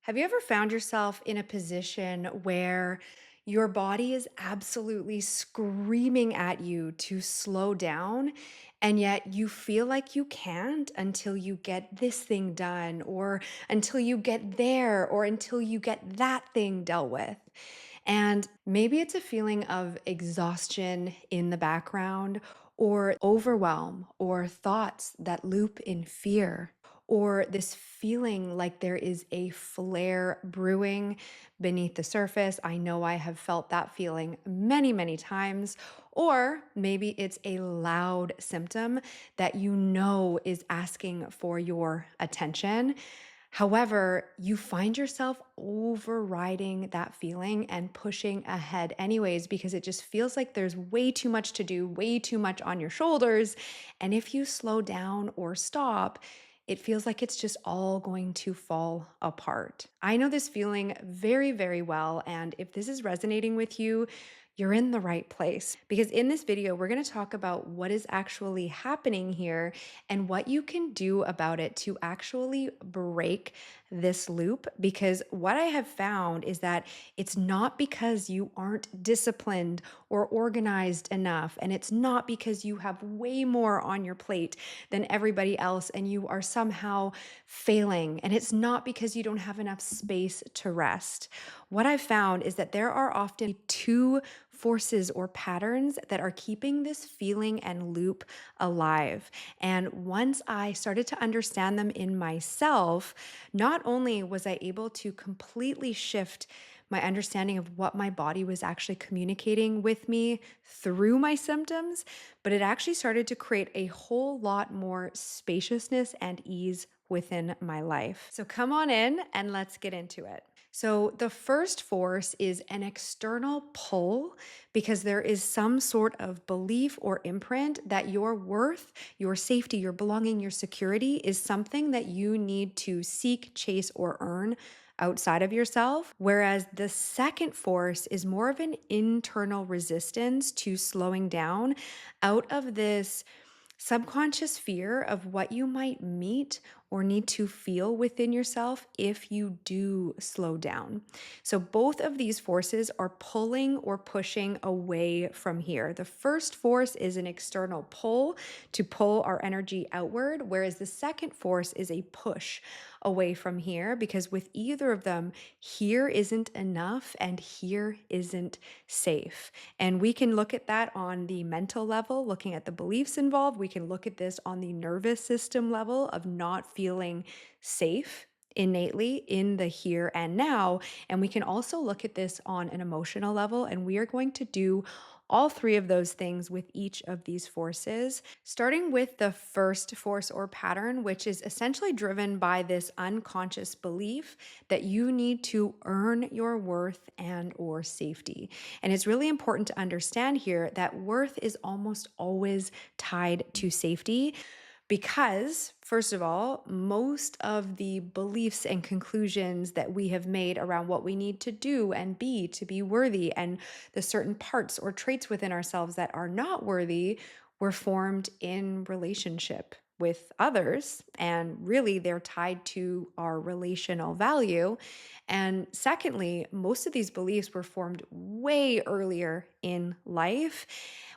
Have you ever found yourself in a position where your body is absolutely screaming at you to slow down, and yet you feel like you can't until you get this thing done, or until you get there, or until you get that thing dealt with? And maybe it's a feeling of exhaustion in the background, or overwhelm, or thoughts that loop in fear, or this feeling like there is a flare brewing beneath the surface. I know I have felt that feeling many, many times. Or maybe it's a loud symptom that you know is asking for your attention. However, you find yourself overriding that feeling and pushing ahead anyways, because it just feels like there's way too much to do, way too much on your shoulders. And if you slow down or stop, it feels like it's just all going to fall apart. I know this feeling very, very well. And if this is resonating with you, you're in the right place. Because in this video, we're going to talk about what is actually happening here and what you can do about it to actually break this loop. Because what I have found is that it's not because you aren't disciplined or organized enough, and it's not because you have way more on your plate than everybody else and you are somehow failing, and it's not because you don't have enough space to rest. What I've found is that there are often two forces or patterns that are keeping this feeling and loop alive. And once I started to understand them in myself, not only was I able to completely shift my understanding of what my body was actually communicating with me through my symptoms, but it actually started to create a whole lot more spaciousness and ease within my life. So come on in and let's get into it. So, the first force is an external pull because there is some sort of belief or imprint that your worth, your safety, your belonging, your security is something that you need to seek, chase, or earn outside of yourself. Whereas the second force is more of an internal resistance to slowing down out of this subconscious fear of what you might meet or need to feel within yourself if you do slow down. So, both of these forces are pulling or pushing away from here. The first force is an external pull to pull our energy outward, whereas the second force is a push away from here, because with either of them, here isn't enough and here isn't safe. And we can look at that on the mental level, looking at the beliefs involved. We can look at this on the nervous system level of not feeling safe innately in the here and now. And we can also look at this on an emotional level. And we are going to do all three of those things with each of these forces, starting with the first force or pattern, which is essentially driven by this unconscious belief that you need to earn your worth and or safety. And it's really important to understand here that worth is almost always tied to safety. Because, first of all, most of the beliefs and conclusions that we have made around what we need to do and be to be worthy, and the certain parts or traits within ourselves that are not worthy, were formed in relationship with others. And really, they're tied to our relational value. And secondly, most of these beliefs were formed way earlier in life,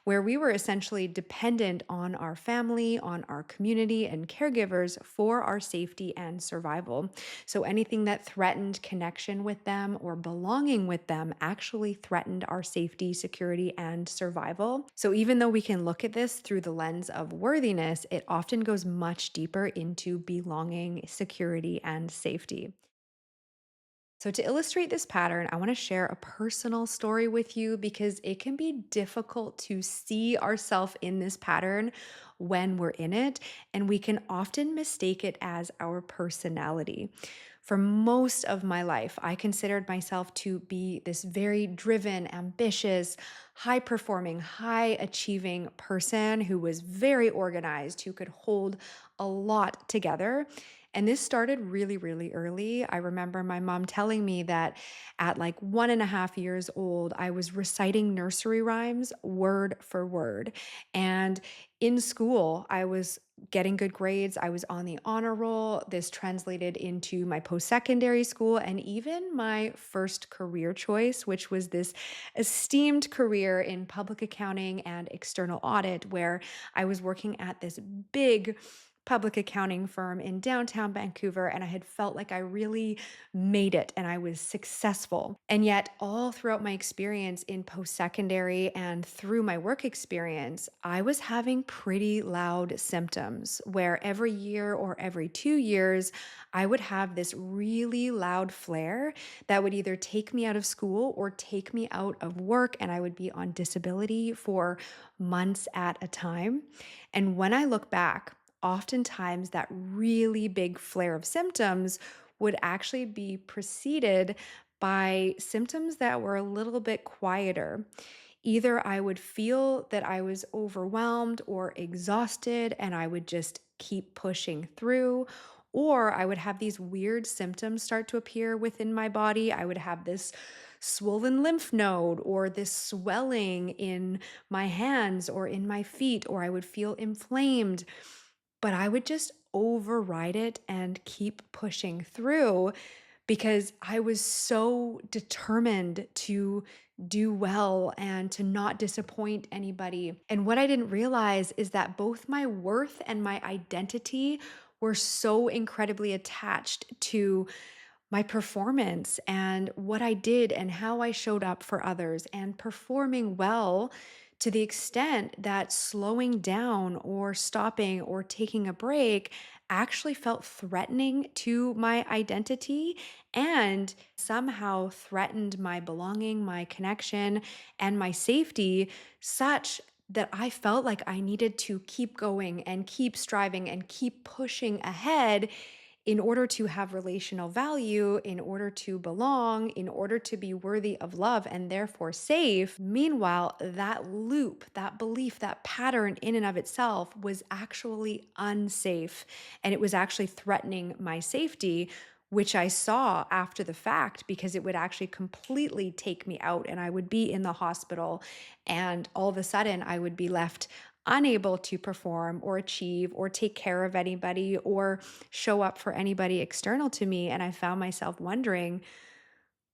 where we were essentially dependent on our family, on our community, and caregivers for our safety and survival. So anything that threatened connection with them or belonging with them actually threatened our safety, security, and survival. So even though we can look at this through the lens of worthiness, it often goes much deeper into belonging, security, and safety. So, to illustrate this pattern, I want to share a personal story with you because it can be difficult to see ourselves in this pattern when we're in it, and we can often mistake it as our personality. For most of my life, I considered myself to be this very driven, ambitious, high performing, high achieving person who was very organized, who could hold a lot together. And this started really, really early. I remember my mom telling me that at like 1.5 years old, I was reciting nursery rhymes word for word. And in school, I was getting good grades. I was on the honor roll. This translated into my post secondary school and even my first career choice, which was this esteemed career in public accounting and external audit, where I was working at this big public accounting firm in downtown Vancouver. And I had felt like I really made it and I was successful. And yet, all throughout my experience in post secondary and through my work experience, I was having pretty loud symptoms where every year or every 2 years, I would have this really loud flare that would either take me out of school or take me out of work. And I would be on disability for months at a time. And when I look back, oftentimes that really big flare of symptoms would actually be preceded by symptoms that were a little bit quieter. Either I would feel that I was overwhelmed or exhausted and I would just keep pushing through, or I would have these weird symptoms start to appear within my body. I would have this swollen lymph node or this swelling in my hands or in my feet, or I would feel inflamed, but I would just override it and keep pushing through because I was so determined to do well and to not disappoint anybody. And what I didn't realize is that both my worth and my identity were so incredibly attached to my performance and what I did and how I showed up for others and performing well to the extent that slowing down or stopping or taking a break actually felt threatening to my identity and somehow threatened my belonging, my connection, and my safety, such that I felt like I needed to keep going and keep striving and keep pushing ahead in order to have relational value, in order to belong, in order to be worthy of love and therefore safe. Meanwhile, that loop, that belief, that pattern in and of itself was actually unsafe. And it was actually threatening my safety, which I saw after the fact because it would actually completely take me out and I would be in the hospital. And all of a sudden, I would be left unable to perform or achieve or take care of anybody or show up for anybody external to me. And I found myself wondering,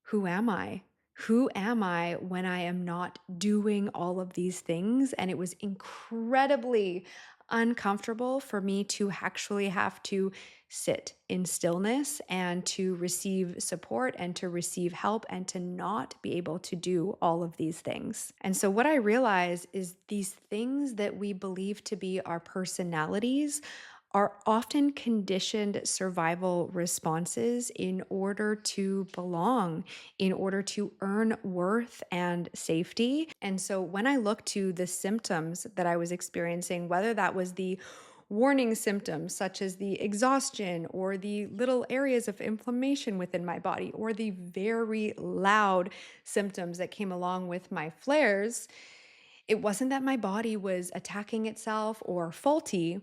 who am I? Who am I when I am not doing all of these things? And it was incredibly uncomfortable for me to actually have to sit in stillness and to receive support and to receive help and to not be able to do all of these things. And so, what I realize is these things that we believe to be our personalities are often conditioned survival responses in order to belong, in order to earn worth and safety. And so when I look to the symptoms that I was experiencing, whether that was the warning symptoms such as the exhaustion or the little areas of inflammation within my body or the very loud symptoms that came along with my flares, it wasn't that my body was attacking itself or faulty.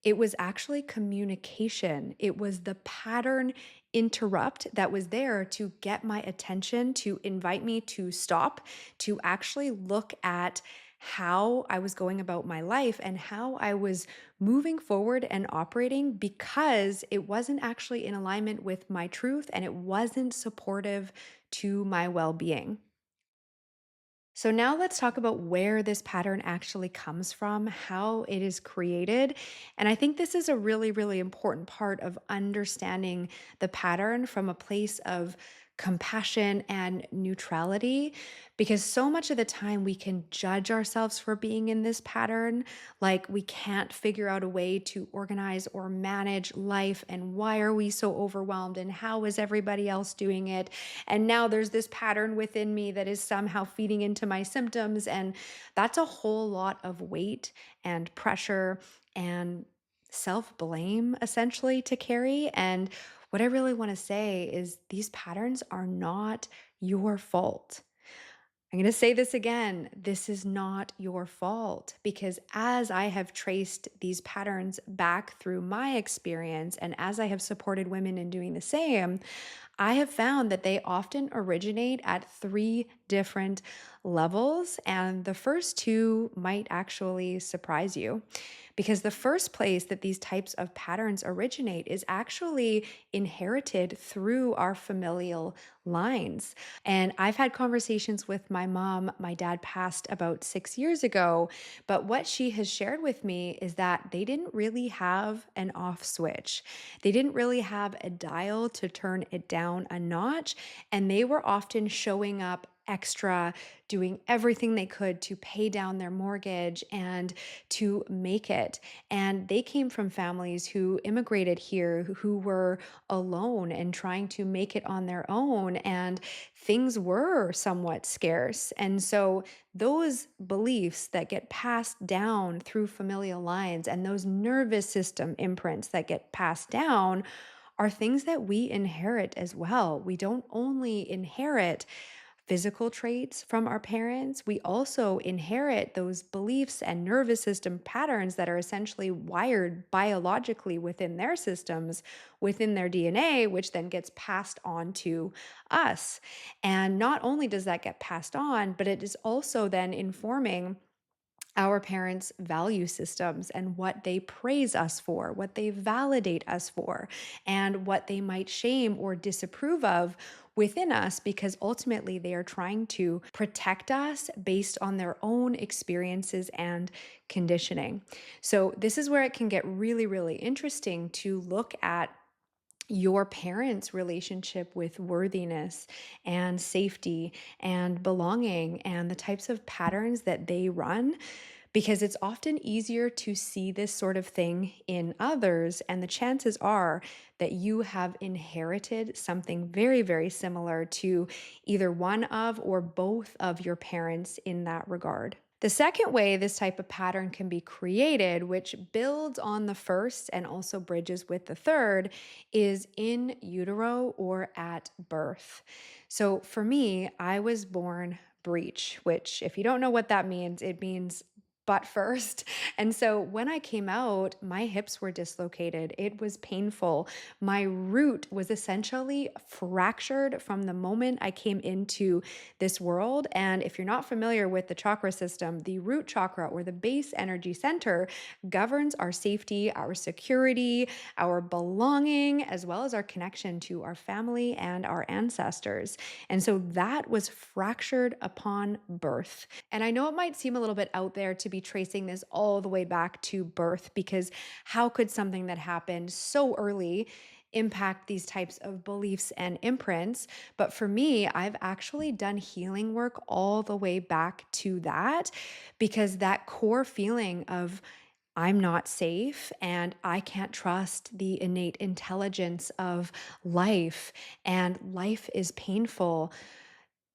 It was actually communication. It was the pattern interrupt that was there to get my attention, to invite me to stop, to actually look at how I was going about my life and how I was moving forward and operating because it wasn't actually in alignment with my truth and it wasn't supportive to my well being. So, now let's talk about where this pattern actually comes from, how it is created. And I think this is a really, really important part of understanding the pattern from a place of compassion and neutrality, because so much of the time we can judge ourselves for being in this pattern. Like we can't figure out a way to organize or manage life. And why are we so overwhelmed? And how is everybody else doing it? And now there's this pattern within me that is somehow feeding into my symptoms. And that's a whole lot of weight and pressure and self blame essentially to carry. And what I really want to say is these patterns are not your fault. I'm going to say this again. This is not your fault because as I have traced these patterns back through my experience and as I have supported women in doing the same, I have found that they often originate at three different levels, and the first two might actually surprise you. Because the first place that these types of patterns originate is actually inherited through our familial lines. And I've had conversations with my mom. My dad passed about 6 years ago, but what she has shared with me is that they didn't really have an off switch. They didn't really have a dial to turn it down a notch, and they were often showing up extra, doing everything they could to pay down their mortgage and to make it. And they came from families who immigrated here who were alone and trying to make it on their own. And things were somewhat scarce. And so those beliefs that get passed down through familial lines and those nervous system imprints that get passed down are things that we inherit as well. We don't only inherit physical traits from our parents, we also inherit those beliefs and nervous system patterns that are essentially wired biologically within their systems, within their DNA, which then gets passed on to us. And not only does that get passed on, but it is also then informing our parents' value systems and what they praise us for, what they validate us for, and what they might shame or disapprove of within us, because ultimately they are trying to protect us based on their own experiences and conditioning. So, this is where it can get really, really interesting to look at your parents' relationship with worthiness and safety and belonging and the types of patterns that they run, because it's often easier to see this sort of thing in others. And the chances are that you have inherited something very, very similar to either one of or both of your parents in that regard. The second way this type of pattern can be created, which builds on the first and also bridges with the third, is in utero or at birth. So for me, I was born breech, which, if you don't know what that means, it means butt first. And so when I came out, my hips were dislocated. It was painful. My root was essentially fractured from the moment I came into this world. And if you're not familiar with the chakra system, the root chakra, or the base energy center, governs our safety, our security, our belonging, as well as our connection to our family and our ancestors. And so that was fractured upon birth. And I know it might seem a little bit out there to be tracing this all the way back to birth, because how could something that happened so early impact these types of beliefs and imprints? But for me, I've actually done healing work all the way back to that, because that core feeling of I'm not safe and I can't trust the innate intelligence of life, and life is painful.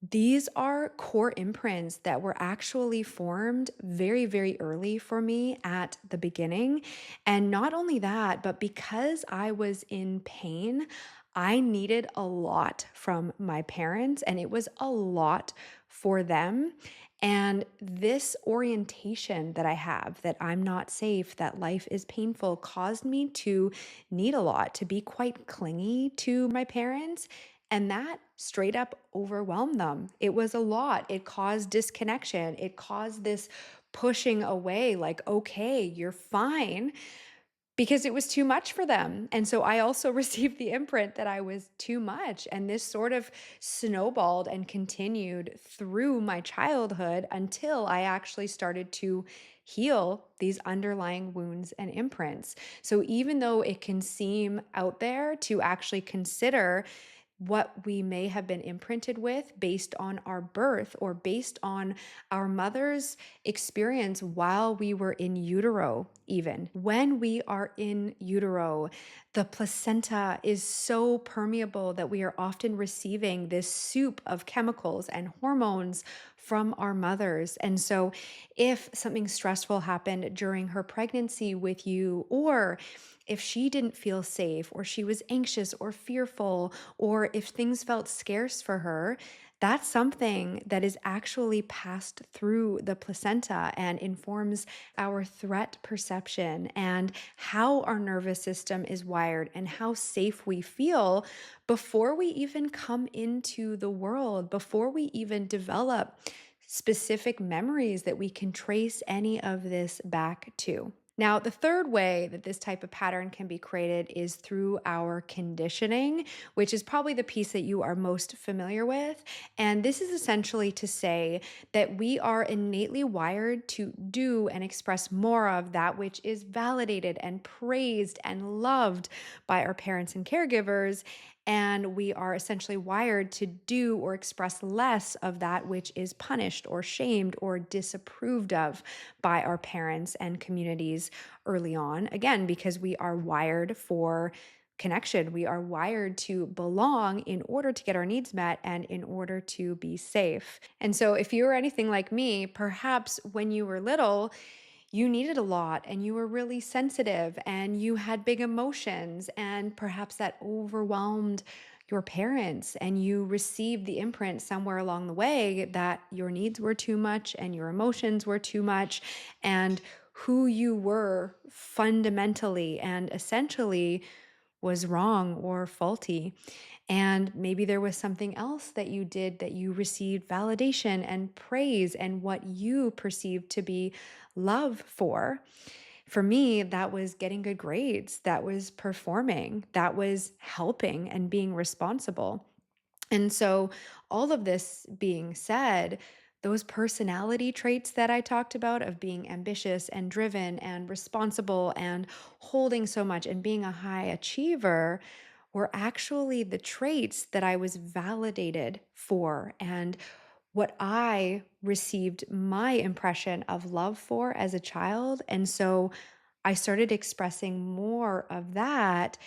These are core imprints that were actually formed very, very early for me at the beginning. And not only that, but because I was in pain, I needed a lot from my parents, and it was a lot for them. And this orientation that I have, that I'm not safe, that life is painful, caused me to need a lot, to be quite clingy to my parents. And that straight up overwhelmed them. It was a lot. It caused disconnection. It caused this pushing away, like, okay, you're fine, because it was too much for them. And so I also received the imprint that I was too much. And this sort of snowballed and continued through my childhood until I actually started to heal these underlying wounds and imprints. So even though it can seem out there to actually consider what we may have been imprinted with based on our birth or based on our mother's experience while we were in utero, even. When we are in utero, the placenta is so permeable that we are often receiving this soup of chemicals and hormones from our mothers. And so, if something stressful happened during her pregnancy with you, or if she didn't feel safe, or she was anxious or fearful, or if things felt scarce for her, that's something that is actually passed through the placenta and informs our threat perception and how our nervous system is wired and how safe we feel before we even come into the world, before we even develop specific memories that we can trace any of this back to. Now, the third way that this type of pattern can be created is through our conditioning, which is probably the piece that you are most familiar with. And this is essentially to say that we are innately wired to do and express more of that which is validated and praised and loved by our parents and caregivers. And we are essentially wired to do or express less of that which is punished or shamed or disapproved of by our parents and communities early on. Again, because we are wired for connection. We are wired to belong in order to get our needs met and in order to be safe. And so, if you were anything like me, perhaps when you were little, you needed a lot and you were really sensitive and you had big emotions, and perhaps that overwhelmed your parents, and you received the imprint somewhere along the way that your needs were too much and your emotions were too much, and who you were fundamentally and essentially was wrong or faulty. And maybe there was something else that you did that you received validation and praise and what you perceived to be love for. For me, that was getting good grades, that was performing, that was helping and being responsible. And so, all of this being said, those personality traits that I talked about of being ambitious and driven and responsible and holding so much and being a high achiever were actually the traits that I was validated for and what I received my impression of love for as a child. And so I started expressing more of that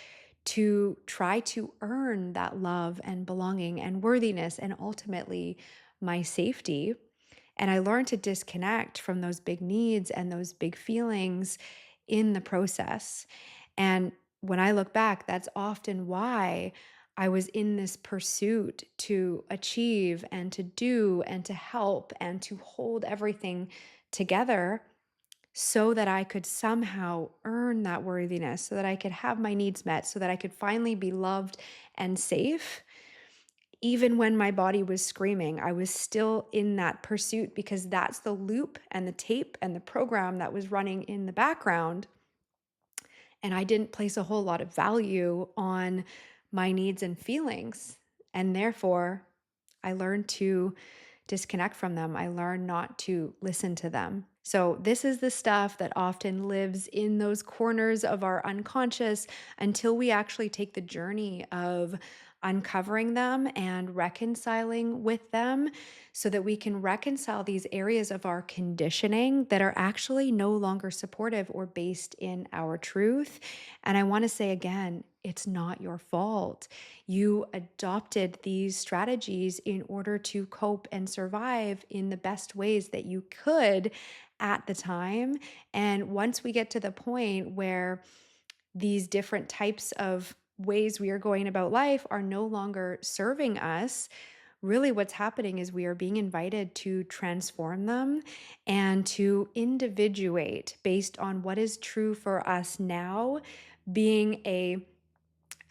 to try to earn that love and belonging and worthiness and ultimately my safety. And I learned to disconnect from those big needs and those big feelings in the process. And when I look back, that's often why I was in this pursuit to achieve and to do and to help and to hold everything together so that I could somehow earn that worthiness, so that I could have my needs met, so that I could finally be loved and safe. Even when my body was screaming, I was still in that pursuit because that's the loop and the tape and the program that was running in the background. And I didn't place a whole lot of value on my needs and feelings. And therefore, I learned to disconnect from them. I learned not to listen to them. So, this is the stuff that often lives in those corners of our unconscious until we actually take the journey of uncovering them and reconciling with them so that we can reconcile these areas of our conditioning that are actually no longer supportive or based in our truth. And I want to say again, it's not your fault. You adopted these strategies in order to cope and survive in the best ways that you could at the time. And once we get to the point where these different types of ways we are going about life are no longer serving us, really what's happening is we are being invited to transform them and to individuate based on what is true for us now, being a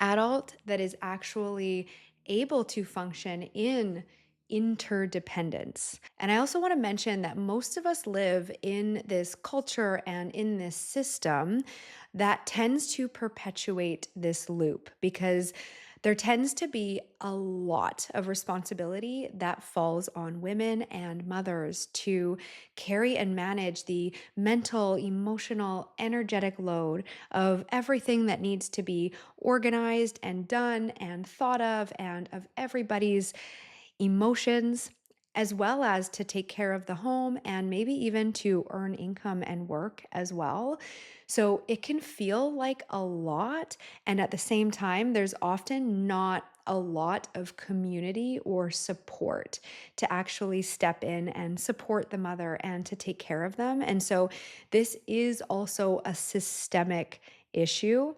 adult that is actually able to function in interdependence. And I also want to mention that most of us live in this culture and in this system that tends to perpetuate this loop because there tends to be a lot of responsibility that falls on women and mothers to carry and manage the mental, emotional, energetic load of everything that needs to be organized and done and thought of, and of everybody's emotions, as well as to take care of the home and maybe even to earn income and work as well. So it can feel like a lot. And at the same time, there's often not a lot of community or support to actually step in and support the mother and to take care of them. And so this is also a systemic issue.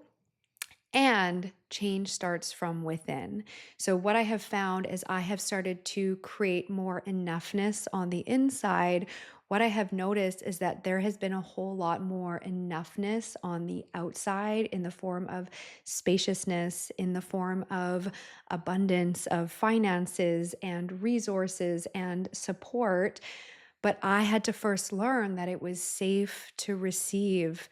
And change starts from within. So, what I have found is I have started to create more enoughness on the inside. What I have noticed is that there has been a whole lot more enoughness on the outside in the form of spaciousness, in the form of abundance of finances and resources and support. But I had to first learn that it was safe to receive,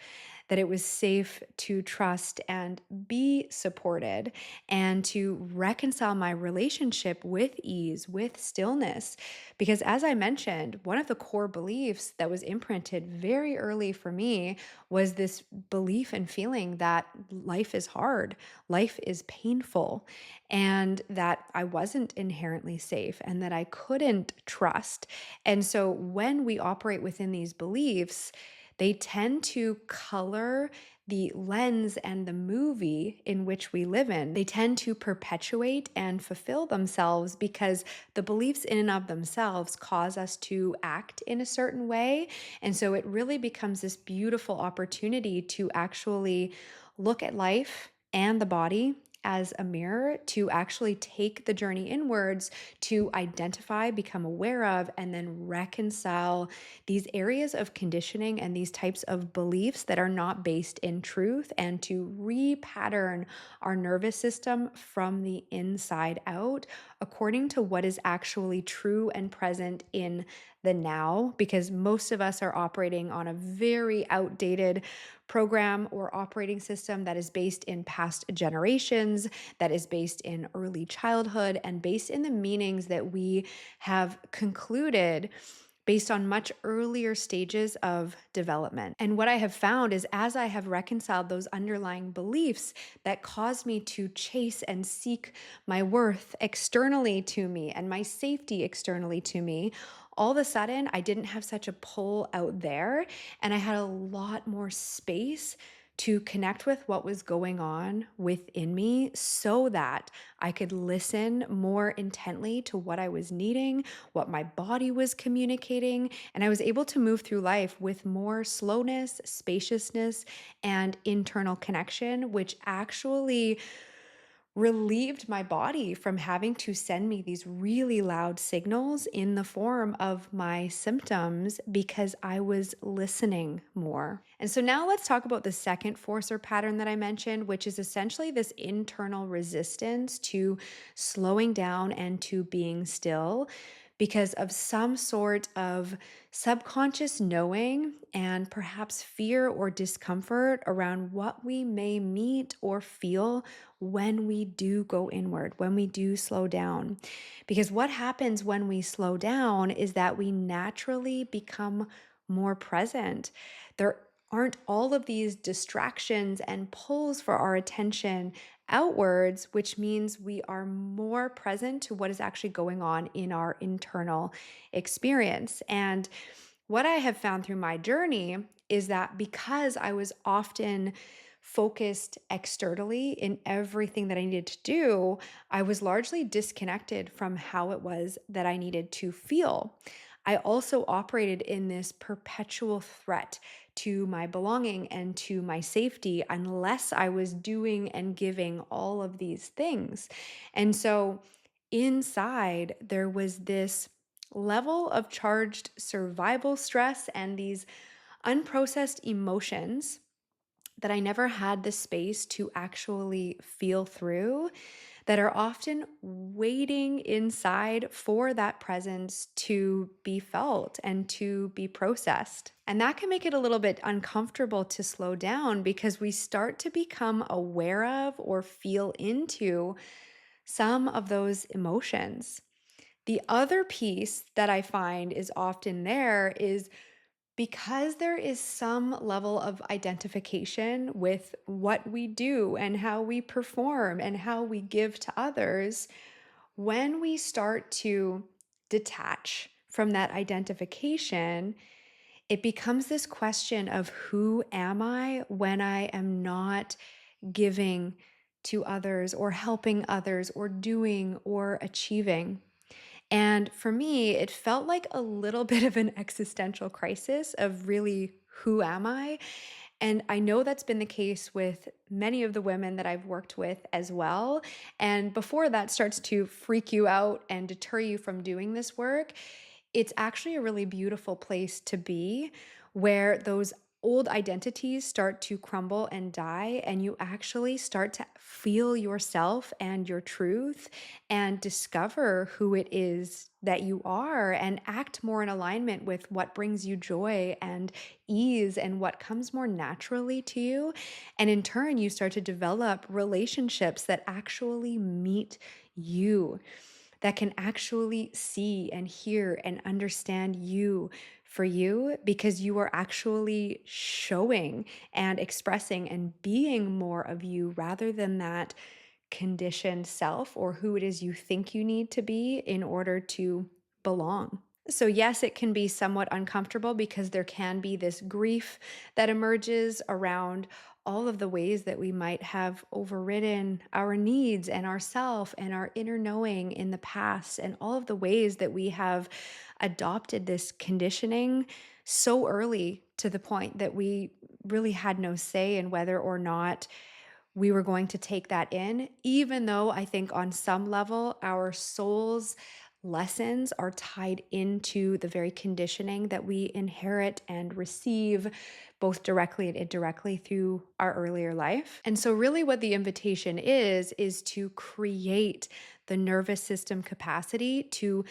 that it was safe to trust and be supported, and to reconcile my relationship with ease, with stillness. Because as I mentioned, one of the core beliefs that was imprinted very early for me was this belief and feeling that life is hard, life is painful, and that I wasn't inherently safe and that I couldn't trust. And so when we operate within these beliefs, they tend to color the lens and the movie in which we live in. They tend to perpetuate and fulfill themselves because the beliefs in and of themselves cause us to act in a certain way. And so it really becomes this beautiful opportunity to actually look at life and the body as a mirror, to actually take the journey inwards, to identify, become aware of, and then reconcile these areas of conditioning and these types of beliefs that are not based in truth, and to repattern our nervous system from the inside out according to what is actually true and present in the now, because most of us are operating on a very outdated program or operating system that is based in past generations, that is based in early childhood, and based in the meanings that we have concluded based on much earlier stages of development. And what I have found is as I have reconciled those underlying beliefs that caused me to chase and seek my worth externally to me and my safety externally to me, all of a sudden I didn't have such a pull out there, and I had a lot more space to connect with what was going on within me so that I could listen more intently to what I was needing, what my body was communicating, and I was able to move through life with more slowness, spaciousness, and internal connection, which actually relieved my body from having to send me these really loud signals in the form of my symptoms because I was listening more. And so now let's talk about the second force or pattern that I mentioned, which is essentially this internal resistance to slowing down and to being still because of some sort of subconscious knowing and perhaps fear or discomfort around what we may meet or feel when we do go inward, when we do slow down. Because what happens when we slow down is that we naturally become more present. There aren't all of these distractions and pulls for our attention outwards, which means we are more present to what is actually going on in our internal experience. And what I have found through my journey is that because I was often focused externally in everything that I needed to do, I was largely disconnected from how it was that I needed to feel. I also operated in this perpetual threat to my belonging and to my safety unless I was doing and giving all of these things. And so inside, there was this level of charged survival stress and these unprocessed emotions that I never had the space to actually feel through, that are often waiting inside for that presence to be felt and to be processed. And that can make it a little bit uncomfortable to slow down because we start to become aware of or feel into some of those emotions. The other piece that I find is often there is because there is some level of identification with what we do and how we perform and how we give to others, when we start to detach from that identification, it becomes this question of who am I when I am not giving to others or helping others or doing or achieving. And for me, it felt like a little bit of an existential crisis of really, who am I? And I know that's been the case with many of the women that I've worked with as well. And before that starts to freak you out and deter you from doing this work, it's actually a really beautiful place to be where those old identities start to crumble and die, and you actually start to feel yourself and your truth and discover who it is that you are and act more in alignment with what brings you joy and ease and what comes more naturally to you. And in turn, you start to develop relationships that actually meet you, that can actually see and hear and understand you for you, because you are actually showing and expressing and being more of you rather than that conditioned self or who it is you think you need to be in order to belong. So, yes, it can be somewhat uncomfortable because there can be this grief that emerges around all of the ways that we might have overridden our needs and ourself and our inner knowing in the past, and all of the ways that we have adopted this conditioning so early to the point that we really had no say in whether or not we were going to take that in, even though I think on some level our soul's lessons are tied into the very conditioning that we inherit and receive both directly and indirectly through our earlier life. And so, really, what the invitation is to create the nervous system capacity to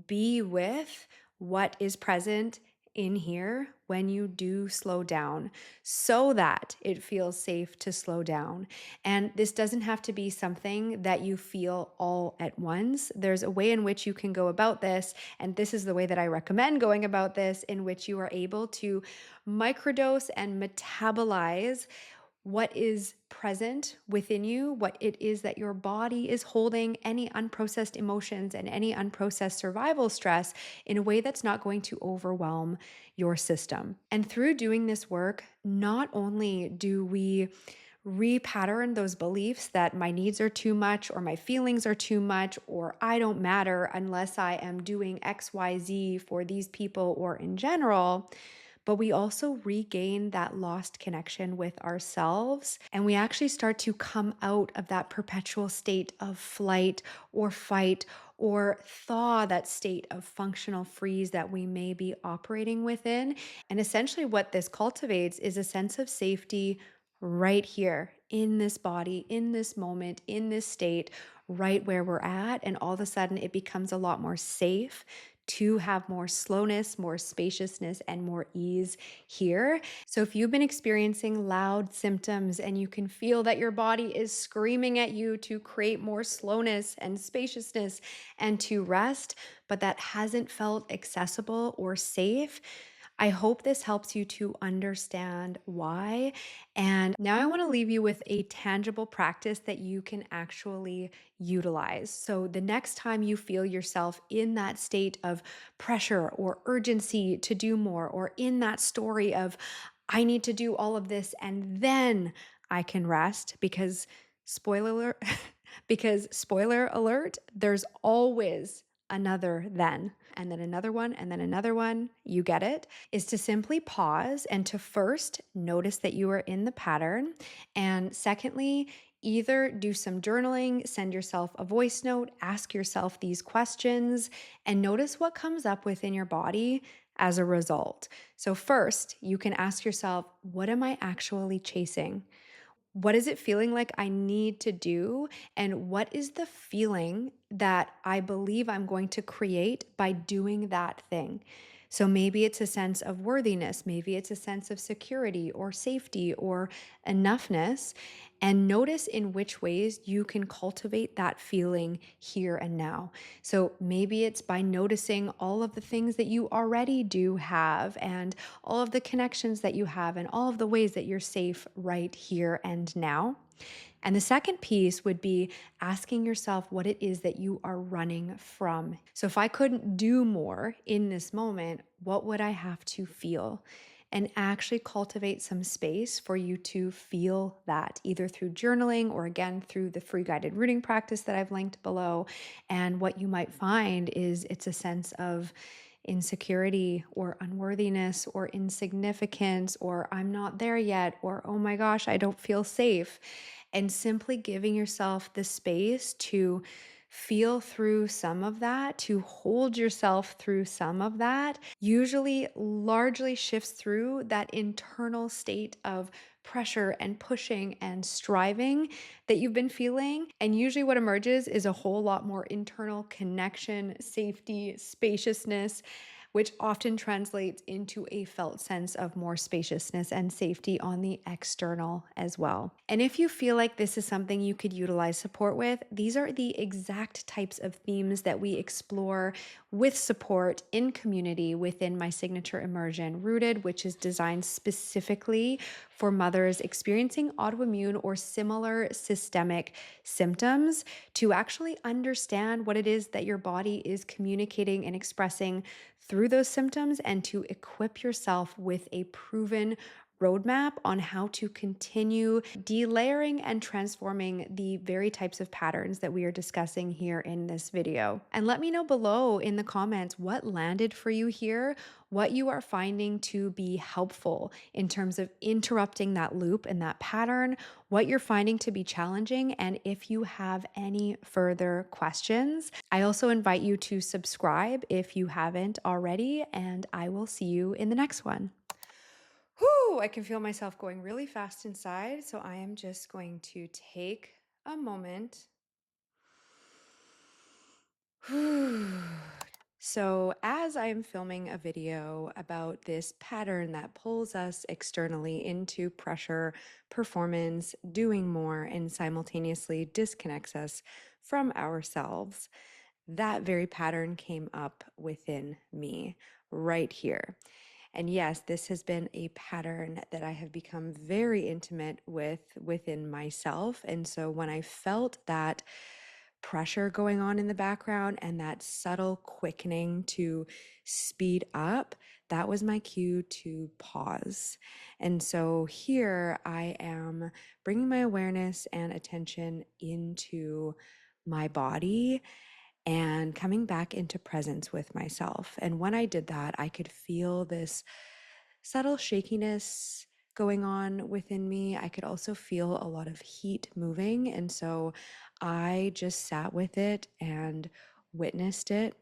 be with what is present in here when you do slow down, so that it feels safe to slow down. And this doesn't have to be something that you feel all at once. There's a way in which you can go about this. And this is the way that I recommend going about this, in which you are able to microdose and metabolize what is present within you, what it is that your body is holding, any unprocessed emotions and any unprocessed survival stress, in a way that's not going to overwhelm your system. And through doing this work, not only do we repattern those beliefs that my needs are too much, or my feelings are too much, or I don't matter unless I am doing XYZ for these people or in general, but we also regain that lost connection with ourselves. And we actually start to come out of that perpetual state of flight or fight or thaw, that state of functional freeze that we may be operating within. And essentially, what this cultivates is a sense of safety right here in this body, in this moment, in this state, right where we're at. And all of a sudden, it becomes a lot more safe to have more slowness, more spaciousness, and more ease here. So, if you've been experiencing loud symptoms and you can feel that your body is screaming at you to create more slowness and spaciousness and to rest, but that hasn't felt accessible or safe, I hope this helps you to understand why. And now I want to leave you with a tangible practice that you can actually utilize. So the next time you feel yourself in that state of pressure or urgency to do more, or in that story of, I need to do all of this and then I can rest, because spoiler alert, because spoiler alert, there's always another then, and then another one, and then another one. You get it? Is to simply pause and to first notice that you are in the pattern. And secondly, either do some journaling, send yourself a voice note, ask yourself these questions, and notice what comes up within your body as a result. So, first, you can ask yourself, what am I actually chasing? What is it feeling like I need to do? And what is the feeling that I believe I'm going to create by doing that thing? So maybe it's a sense of worthiness, maybe it's a sense of security or safety or enoughness. And notice in which ways you can cultivate that feeling here and now. So maybe it's by noticing all of the things that you already do have, and all of the connections that you have, and all of the ways that you're safe right here and now. And the second piece would be asking yourself what it is that you are running from. So if I couldn't do more in this moment, what would I have to feel? And actually cultivate some space for you to feel that, either through journaling or again through the free guided rooting practice that I've linked below. And what you might find is it's a sense of insecurity or unworthiness or insignificance or I'm not there yet or oh my gosh, I don't feel safe. And simply giving yourself the space to feel through some of that, to hold yourself through some of that, usually largely shifts through that internal state of pressure and pushing and striving that you've been feeling. And usually, what emerges is a whole lot more internal connection, safety, spaciousness, which often translates into a felt sense of more spaciousness and safety on the external as well. And if you feel like this is something you could utilize support with, these are the exact types of themes that we explore with support in community within my signature immersion, Rooted, which is designed specifically for mothers experiencing autoimmune or similar systemic symptoms to actually understand what it is that your body is communicating and expressing through those symptoms and to equip yourself with a proven roadmap on how to continue delayering and transforming the very types of patterns that we are discussing here in this video. And let me know below in the comments what landed for you here, what you are finding to be helpful in terms of interrupting that loop and that pattern, what you're finding to be challenging, and if you have any further questions. I also invite you to subscribe if you haven't already, and I will see you in the next one. Whew, I can feel myself going really fast inside, so I am just going to take a moment. So, as I am filming a video about this pattern that pulls us externally into pressure, performance, doing more, and simultaneously disconnects us from ourselves, that very pattern came up within me right here. And yes, this has been a pattern that I have become very intimate with within myself. And so when I felt that pressure going on in the background and that subtle quickening to speed up, that was my cue to pause. And so here I am bringing my awareness and attention into my body and coming back into presence with myself. And when I did that, I could feel this subtle shakiness going on within me. I could also feel a lot of heat moving. And so I just sat with it and witnessed it.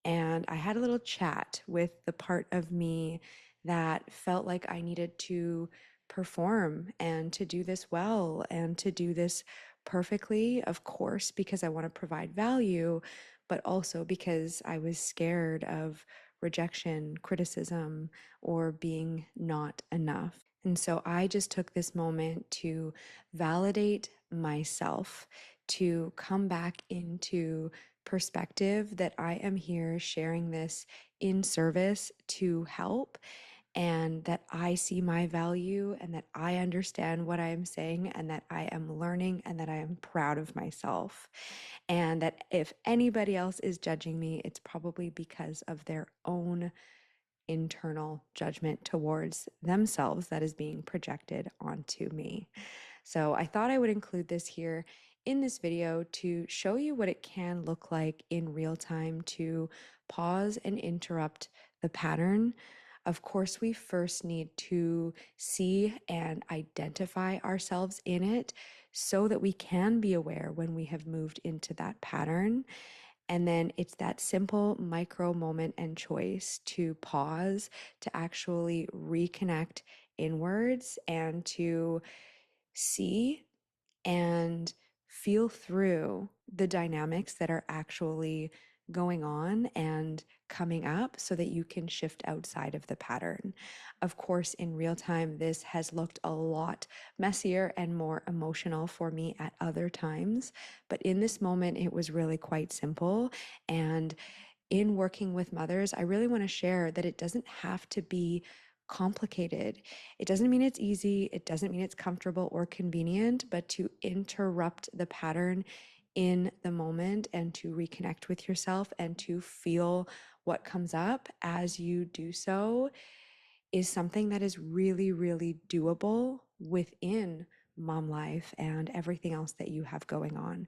And I had a little chat with the part of me that felt like I needed to perform and to do this well and to do this perfectly, of course, because I want to provide value, but also because I was scared of rejection, criticism, or being not enough. And so I just took this moment to validate myself, to come back into perspective that I am here sharing this in service to help, and that I see my value and that I understand what I am saying and that I am learning and that I am proud of myself. And that if anybody else is judging me, it's probably because of their own internal judgment towards themselves that is being projected onto me. So I thought I would include this here in this video to show you what it can look like in real time to pause and interrupt the pattern. Of course, we first need to see and identify ourselves in it so that we can be aware when we have moved into that pattern. And then it's that simple micro moment and choice to pause, to actually reconnect inwards and to see and feel through the dynamics that are actually going on and coming up so that you can shift outside of the pattern. Of course, in real time, this has looked a lot messier and more emotional for me at other times, but in this moment, it was really quite simple. And in working with mothers, I really want to share that it doesn't have to be complicated. It doesn't mean it's easy, it doesn't mean it's comfortable or convenient, but to interrupt the pattern in the moment and to reconnect with yourself and to feel what comes up as you do so is something that is really, really doable within mom life and everything else that you have going on.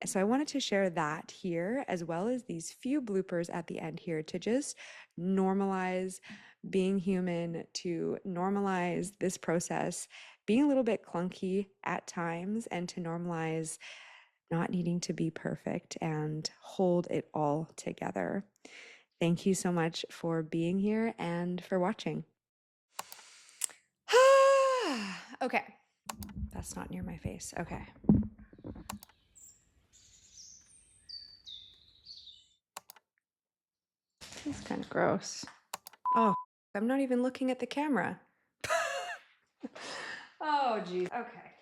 So I wanted to share that here, as well as these few bloopers at the end here to just normalize being human, to normalize this process being a little bit clunky at times, and to normalize not needing to be perfect and hold it all together. Thank you so much for being here and for watching. Okay, that's not near my face. Okay. It's kind of gross. Oh, I'm not even looking at the camera. Oh, geez. Okay.